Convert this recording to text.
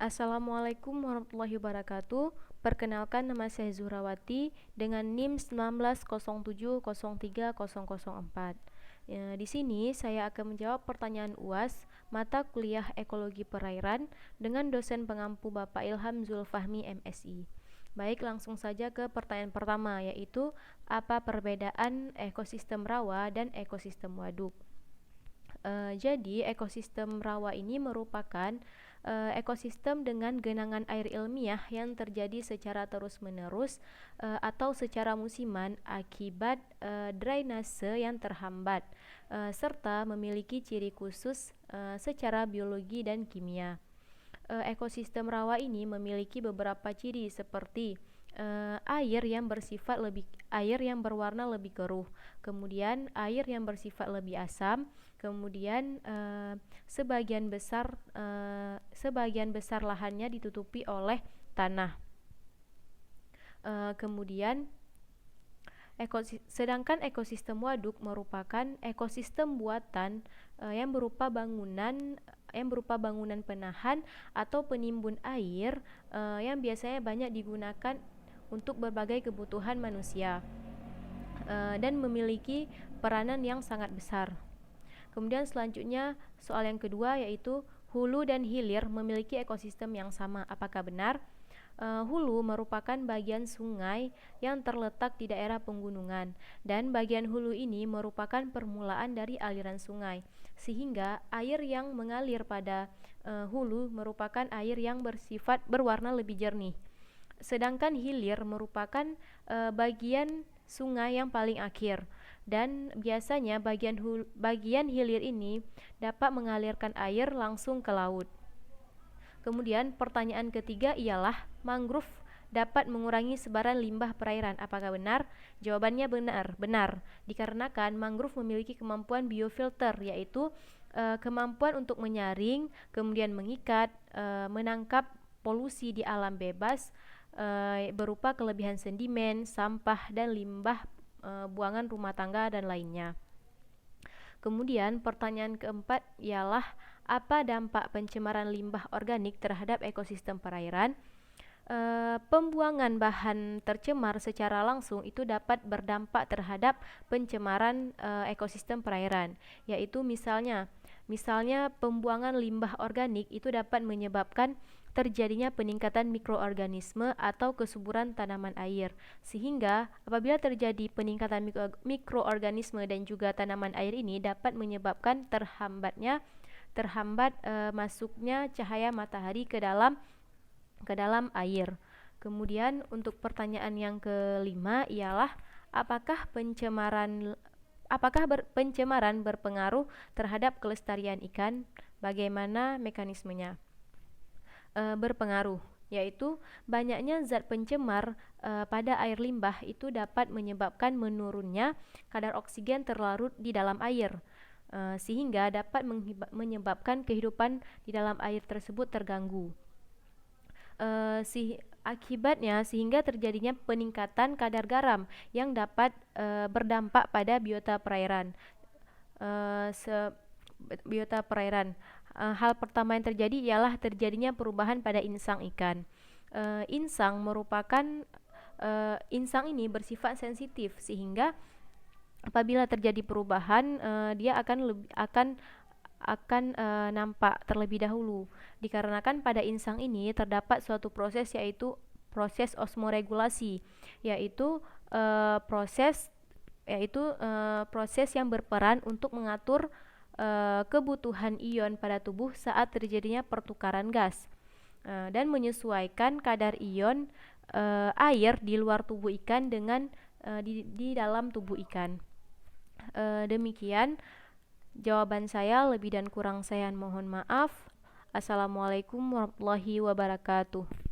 Assalamualaikum warahmatullahi wabarakatuh. Perkenalkan, nama saya Zuhrawati dengan NIM 1907030004. Di sini saya akan menjawab pertanyaan UAS mata kuliah Ekologi Perairan dengan dosen pengampu Bapak Ilham Zulfahmi MSI. Baik, langsung saja ke pertanyaan pertama, yaitu apa perbedaan ekosistem rawa dan ekosistem waduk. Jadi ekosistem rawa ini merupakan ekosistem dengan genangan air ilmiah yang terjadi secara terus-menerus atau secara musiman akibat drainase yang terhambat serta memiliki ciri khusus secara biologi dan kimia. Ekosistem rawa ini memiliki beberapa ciri seperti air yang berwarna lebih keruh, kemudian air yang bersifat lebih asam, kemudian sebagian besar lahannya ditutupi oleh tanah. Sedangkan ekosistem waduk merupakan ekosistem buatan yang berupa bangunan penahan atau penimbun air yang biasanya banyak digunakan untuk berbagai kebutuhan manusia dan memiliki peranan yang sangat besar. Kemudian selanjutnya soal yang kedua, yaitu hulu dan hilir memiliki ekosistem yang sama. Apakah benar? Hulu merupakan bagian sungai yang terletak di daerah pegunungan, dan bagian hulu ini merupakan permulaan dari aliran sungai, sehingga air yang mengalir pada hulu merupakan air yang bersifat berwarna lebih jernih. Sedangkan hilir merupakan bagian sungai yang paling akhir, dan biasanya bagian hilir ini dapat mengalirkan air langsung ke laut. Kemudian pertanyaan ketiga ialah mangrove dapat mengurangi sebaran limbah perairan. Apakah benar? Jawabannya benar, dikarenakan mangrove memiliki kemampuan biofilter, yaitu kemampuan untuk menyaring, kemudian mengikat, menangkap polusi di alam bebas berupa kelebihan sedimen, sampah, dan limbah buangan rumah tangga dan lainnya. Kemudian pertanyaan keempat ialah apa dampak pencemaran limbah organik terhadap ekosistem perairan? Pembuangan bahan tercemar secara langsung itu dapat berdampak terhadap pencemaran ekosistem perairan, yaitu misalnya pembuangan limbah organik itu dapat menyebabkan terjadinya peningkatan mikroorganisme atau kesuburan tanaman air, sehingga apabila terjadi peningkatan mikroorganisme dan juga tanaman air ini dapat menyebabkan masuknya cahaya matahari ke dalam air. Kemudian untuk pertanyaan yang kelima ialah apakah pencemaran berpengaruh terhadap kelestarian ikan? Bagaimana mekanismenya? Berpengaruh, yaitu banyaknya zat pencemar pada air limbah itu dapat menyebabkan menurunnya kadar oksigen terlarut di dalam air, sehingga dapat menyebabkan kehidupan di dalam air tersebut terganggu. Akibatnya sehingga terjadinya peningkatan kadar garam yang dapat berdampak pada biota perairan. Hal pertama yang terjadi ialah terjadinya perubahan pada insang ikan. Insang ini bersifat sensitif, sehingga apabila terjadi perubahan dia akan nampak terlebih dahulu, dikarenakan pada insang ini terdapat suatu proses, yaitu proses osmoregulasi, yaitu proses yang berperan untuk mengatur kebutuhan ion pada tubuh saat terjadinya pertukaran gas dan menyesuaikan kadar ion air di luar tubuh ikan dengan di dalam tubuh ikan. Demikian jawaban saya, lebih dan kurang saya mohon maaf. Assalamualaikum warahmatullahi wabarakatuh.